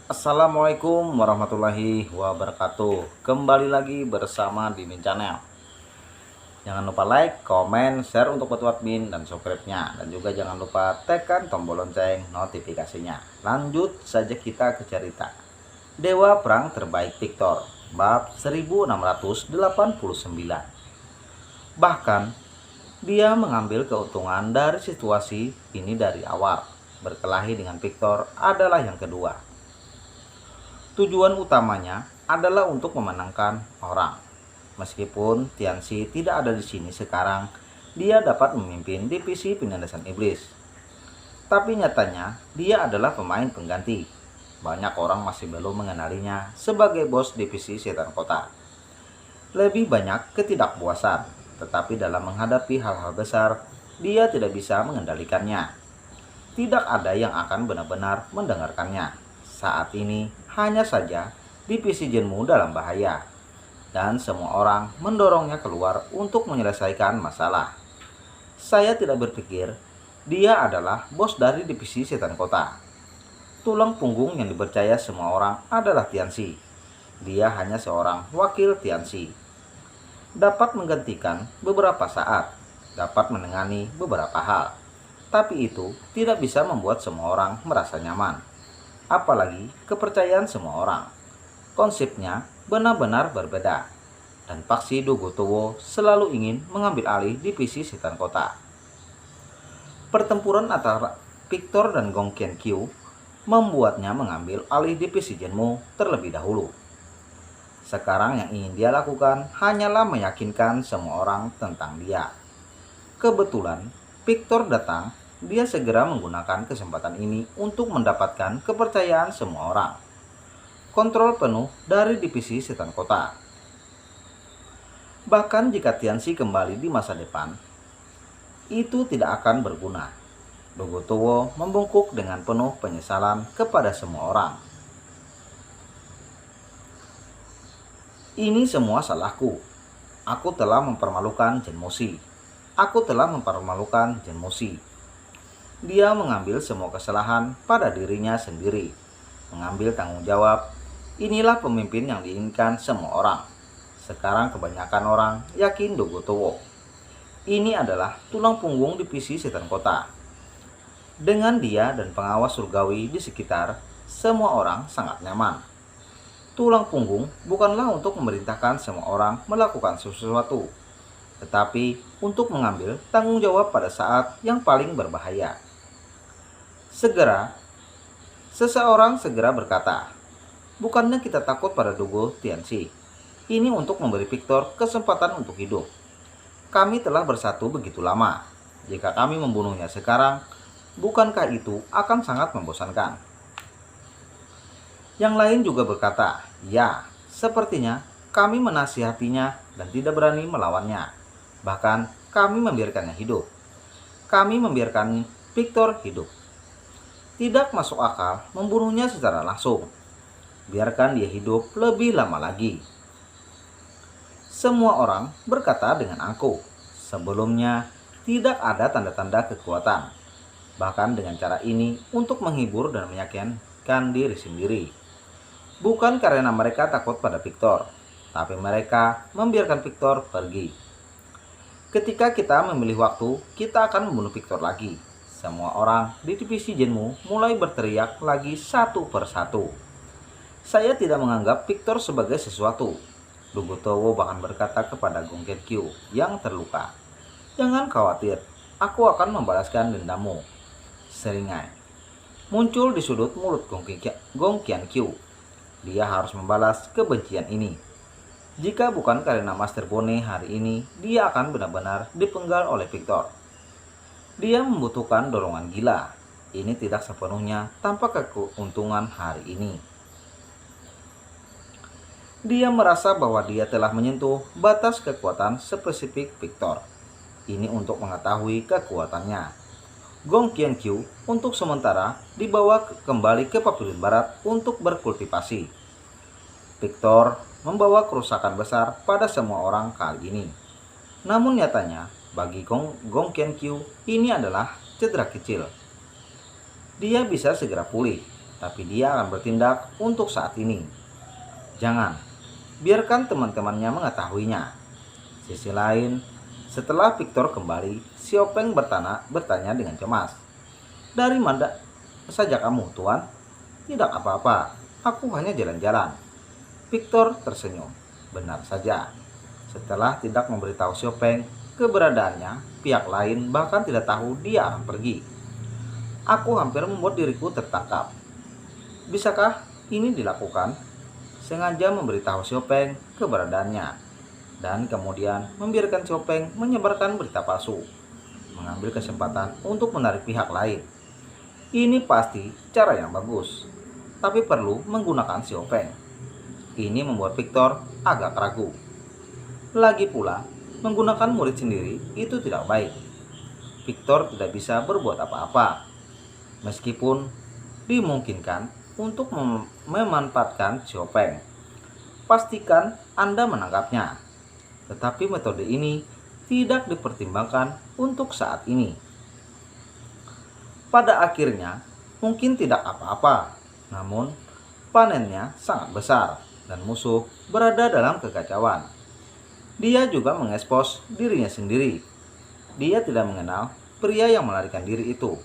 Assalamualaikum warahmatullahi wabarakatuh. Kembali lagi bersama Dimin Channel. Jangan lupa like, komen, share untuk bantu admin dan subscribe-nya. Dan juga jangan lupa tekan tombol lonceng notifikasinya. Lanjut saja kita ke cerita Dewa Perang Terbaik Victor, bab 1689. Bahkan dia mengambil keuntungan dari situasi ini dari awal. Berkelahi dengan Victor adalah yang kedua. Tujuan utamanya adalah untuk memenangkan orang. Meskipun Tianxi tidak ada di sini sekarang, dia dapat memimpin divisi penindasan iblis. Tapi nyatanya, dia adalah pemain pengganti. Banyak orang masih belum mengenalinya sebagai bos divisi setan kota. Lebih banyak ketidakpuasan, tetapi dalam menghadapi hal-hal besar, dia tidak bisa mengendalikannya. Tidak ada yang akan benar-benar mendengarkannya. Saat ini hanya saja divisi Jinmu dalam bahaya, dan semua orang mendorongnya keluar untuk menyelesaikan masalah. Saya tidak berpikir dia adalah bos dari divisi setan kota. Tulang punggung yang dipercaya semua orang adalah Tianxi. Dia hanya seorang wakil Tianxi. Dapat menggantikan beberapa saat, dapat menengani beberapa hal. Tapi itu tidak bisa membuat semua orang merasa nyaman. Apalagi kepercayaan semua orang. Konsepnya benar-benar berbeda. Dan Paksi Dogotowo selalu ingin mengambil alih divisi setan kota. Pertempuran antara Victor dan Gong Qianqiu membuatnya mengambil alih divisi Jinmu terlebih dahulu. Sekarang yang ingin dia lakukan hanyalah meyakinkan semua orang tentang dia. Kebetulan Victor datang. Dia segera menggunakan kesempatan ini untuk mendapatkan kepercayaan semua orang. Kontrol penuh dari divisi setan kota. Bahkan jika Tianxi kembali di masa depan, itu tidak akan berguna. Dogotowo membungkuk dengan penuh penyesalan kepada semua orang. Ini semua salahku. Aku telah mempermalukan Genmoshi. Aku telah mempermalukan Genmoshi. Dia mengambil semua kesalahan pada dirinya sendiri. Mengambil tanggung jawab. Inilah pemimpin yang diinginkan semua orang. Sekarang kebanyakan orang yakin Dogotowo. Ini adalah tulang punggung divisi setan kota. Dengan dia dan pengawas surgawi di sekitar, semua orang sangat nyaman. Tulang punggung bukanlah untuk memerintahkan semua orang melakukan sesuatu, tetapi untuk mengambil tanggung jawab pada saat yang paling berbahaya. Seseorang segera berkata, "Bukannya kita takut pada Dogo Tianxi. Ini untuk memberi Victor kesempatan untuk hidup. Kami telah bersatu begitu lama. Jika kami membunuhnya sekarang, bukankah itu akan sangat membosankan?" Yang lain juga berkata, "Ya, sepertinya kami menasihatinya dan tidak berani melawannya. Bahkan kami membiarkannya hidup. Kami membiarkan Victor hidup. Tidak masuk akal membunuhnya secara langsung. Biarkan dia hidup lebih lama lagi." Semua orang berkata dengan angkuh. Sebelumnya tidak ada tanda-tanda kekuatan. Bahkan dengan cara ini untuk menghibur dan meyakinkan diri sendiri. Bukan karena mereka takut pada Victor, tapi mereka membiarkan Victor pergi. Ketika kita memilih waktu, kita akan membunuh Victor lagi. Semua orang di divisi Jinmu mulai berteriak lagi satu persatu. Saya tidak menganggap Victor sebagai sesuatu. Dogotowo bahkan berkata kepada Gong Qianqiu yang terluka, "Jangan khawatir, aku akan membalaskan dendammu." Seringai muncul di sudut mulut Gong Qianqiu. Dia harus membalas kebencian ini. Jika bukan karena Master Bone hari ini, dia akan benar-benar dipenggal oleh Victor. Dia membutuhkan dorongan gila. Ini tidak sepenuhnya tanpa keuntungan hari ini. Dia merasa bahwa dia telah menyentuh batas kekuatan spesifik Victor. Ini untuk mengetahui kekuatannya. Gong Qianqiu untuk sementara dibawa kembali ke Papilun Barat untuk berkultivasi. Victor membawa kerusakan besar pada semua orang kali ini. Namun nyatanya, bagi Gong Qianqiu ini adalah cedera kecil. Dia bisa segera pulih. tapi dia akan bertindak untuk saat ini. Jangan biarkan teman-temannya mengetahuinya. Sisi lain, setelah Victor kembali, Xiaopeng bertanya dengan cemas. Dari mana saja kamu, Tuan? Tidak apa-apa, aku hanya jalan-jalan. Victor tersenyum. Benar saja. Setelah tidak memberitahu Xiaopeng keberadaannya, pihak lain bahkan tidak tahu dia akan pergi. Aku hampir membuat diriku tertangkap. Bisakah ini dilakukan? Sengaja memberitahu Xiaopeng keberadaannya, dan kemudian membiarkan Xiaopeng menyebarkan berita palsu, mengambil kesempatan untuk menarik pihak lain. Ini pasti cara yang bagus, tapi perlu menggunakan Xiaopeng. Ini membuat Victor agak ragu. Lagi pula, menggunakan murid sendiri itu tidak baik. Victor tidak bisa berbuat apa-apa, meskipun dimungkinkan untuk memanfaatkan Xiaopeng. Pastikan Anda menangkapnya. Tetapi metode ini tidak dipertimbangkan untuk saat ini. Pada akhirnya, mungkin tidak apa-apa, namun panennya sangat besar dan musuh berada dalam kekacauan. Dia juga mengekspos dirinya sendiri. Dia tidak mengenal pria yang melarikan diri itu.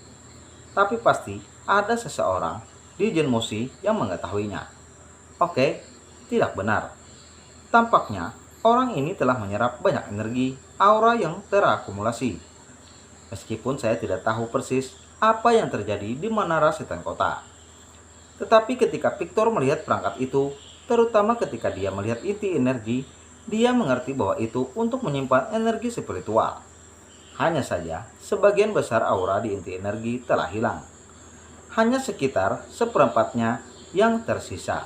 Tapi pasti ada seseorang di Genmoshi yang mengetahuinya. Oke, tidak benar. Tampaknya orang ini telah menyerap banyak energi aura yang terakumulasi. Meskipun saya tidak tahu persis apa yang terjadi di Menara Setan Kota. Tetapi ketika Victor melihat perangkat itu, terutama ketika dia melihat inti energi, dia mengerti bahwa itu untuk menyimpan energi spiritual. Hanya saja, sebagian besar aura di inti energi telah hilang. Hanya sekitar seperempatnya yang tersisa.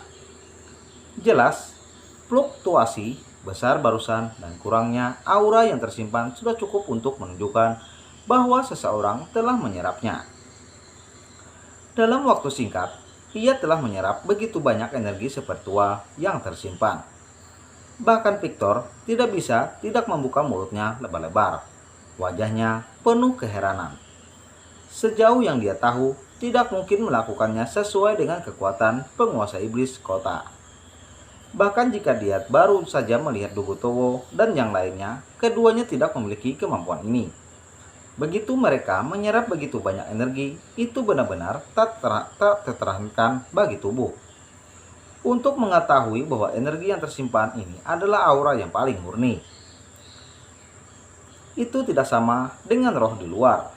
Jelas, fluktuasi besar barusan dan kurangnya aura yang tersimpan sudah cukup untuk menunjukkan bahwa seseorang telah menyerapnya. Dalam waktu singkat, ia telah menyerap begitu banyak energi spiritual yang tersimpan. Bahkan Victor tidak membuka mulutnya lebar-lebar. Wajahnya penuh keheranan. Sejauh yang dia tahu, tidak mungkin melakukannya sesuai dengan kekuatan penguasa iblis kota. Bahkan jika dia baru saja melihat Dugotowo dan yang lainnya, keduanya tidak memiliki kemampuan ini. Begitu mereka menyerap begitu banyak energi, itu benar-benar tak tertahankan bagi tubuh. Untuk mengetahui bahwa energi yang tersimpan ini adalah aura yang paling murni. Itu tidak sama dengan roh di luar.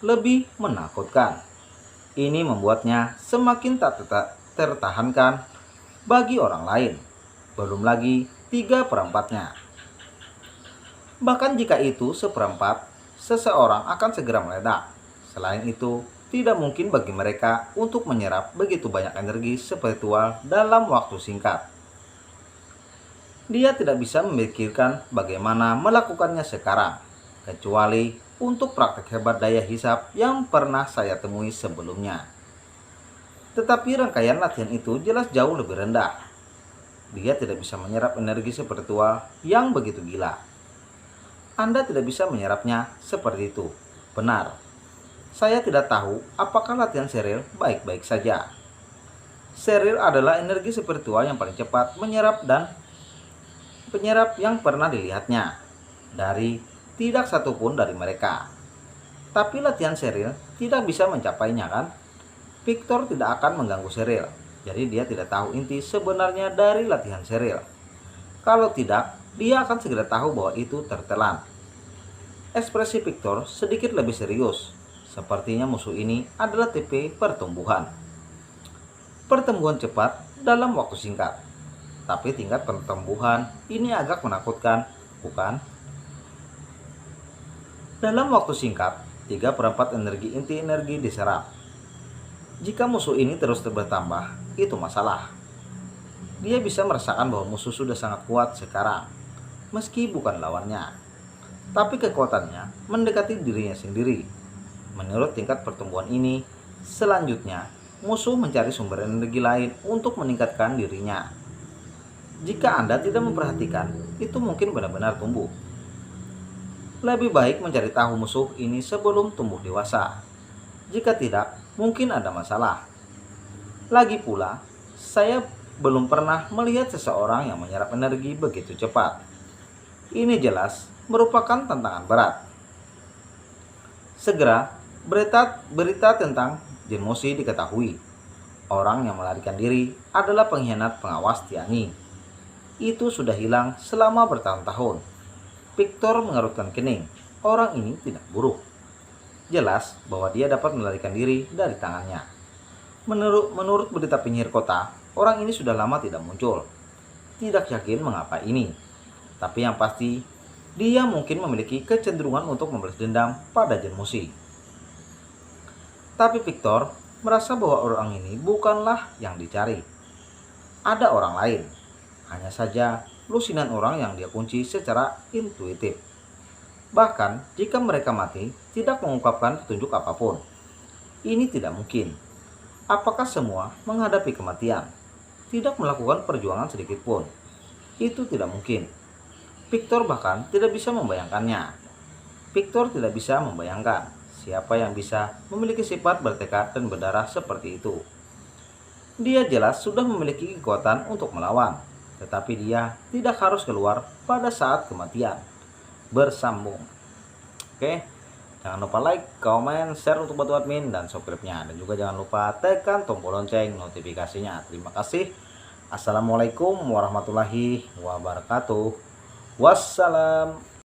Lebih menakutkan. Ini membuatnya semakin tak tertahankan bagi orang lain. Belum lagi 3/4-nya. Bahkan jika itu seperempat, seseorang akan segera meledak. Selain itu, tidak mungkin bagi mereka untuk menyerap begitu banyak energi spiritual dalam waktu singkat. Dia tidak bisa memikirkan bagaimana melakukannya sekarang, kecuali untuk praktek hebat daya hisap yang pernah saya temui sebelumnya. Tetapi rangkaian latihan itu jelas jauh lebih rendah. Dia tidak bisa menyerap energi spiritual yang begitu gila. Anda tidak bisa menyerapnya seperti itu. Benar. Saya tidak tahu apakah latihan Cheryl baik-baik saja. Cheryl adalah energi spiritual yang paling cepat menyerap dan penyerap yang pernah dilihatnya. Dari tidak satupun dari mereka. Tapi latihan Cheryl tidak bisa mencapainya, kan? Victor tidak akan mengganggu Cheryl. Jadi dia tidak tahu inti sebenarnya dari latihan Cheryl. Kalau tidak, dia akan segera tahu bahwa itu tertelan. Ekspresi Victor sedikit lebih serius. Sepertinya musuh ini adalah tipe pertumbuhan. Pertumbuhan cepat dalam waktu singkat. Tapi tingkat pertumbuhan ini agak menakutkan, bukan? Dalam waktu singkat, 3/4 energi inti energi diserap. Jika musuh ini terus bertambah, itu masalah. Dia bisa merasakan bahwa musuh sudah sangat kuat sekarang, meski bukan lawannya. Tapi kekuatannya mendekati dirinya sendiri. Menurut tingkat pertumbuhan ini, selanjutnya musuh mencari sumber energi lain untuk meningkatkan dirinya. Jika Anda tidak memperhatikan, itu mungkin benar-benar tumbuh. Lebih baik mencari tahu musuh ini sebelum tumbuh dewasa. Jika tidak, mungkin ada masalah. Lagi pula, saya belum pernah melihat seseorang yang menyerap energi begitu cepat. Ini jelas merupakan tantangan berat. Segera, berita tentang Jin Moshi diketahui. Orang yang melarikan diri adalah pengkhianat pengawas Tianyi. Itu sudah hilang selama bertahun-tahun. Victor mengerutkan kening. Orang ini tidak buruk. Jelas bahwa dia dapat melarikan diri dari tangannya. Menurut berita penyihir kota, orang ini sudah lama tidak muncul. Tidak yakin mengapa ini. Tapi yang pasti, dia mungkin memiliki kecenderungan untuk membalas dendam pada Jin Moshi. Tapi Victor merasa bahwa orang ini bukanlah yang dicari. Ada orang lain. Hanya saja lusinan orang yang dia kunci secara intuitif. Bahkan jika mereka mati, tidak mengungkapkan petunjuk apapun. Ini tidak mungkin. Apakah semua menghadapi kematian? Tidak melakukan perjuangan sedikit pun. Itu tidak mungkin. Victor bahkan tidak bisa membayangkannya. Victor tidak bisa membayangkan siapa yang bisa memiliki sifat bertekad dan berdarah seperti itu. Dia jelas sudah memiliki kekuatan untuk melawan, tetapi dia tidak harus keluar pada saat kematian. Bersambung. Oke, jangan lupa like, comment, share untuk bantu admin dan subscribe-nya. Dan juga jangan lupa tekan tombol lonceng notifikasinya. Terima kasih. Assalamualaikum warahmatullahi wabarakatuh. Wassalam.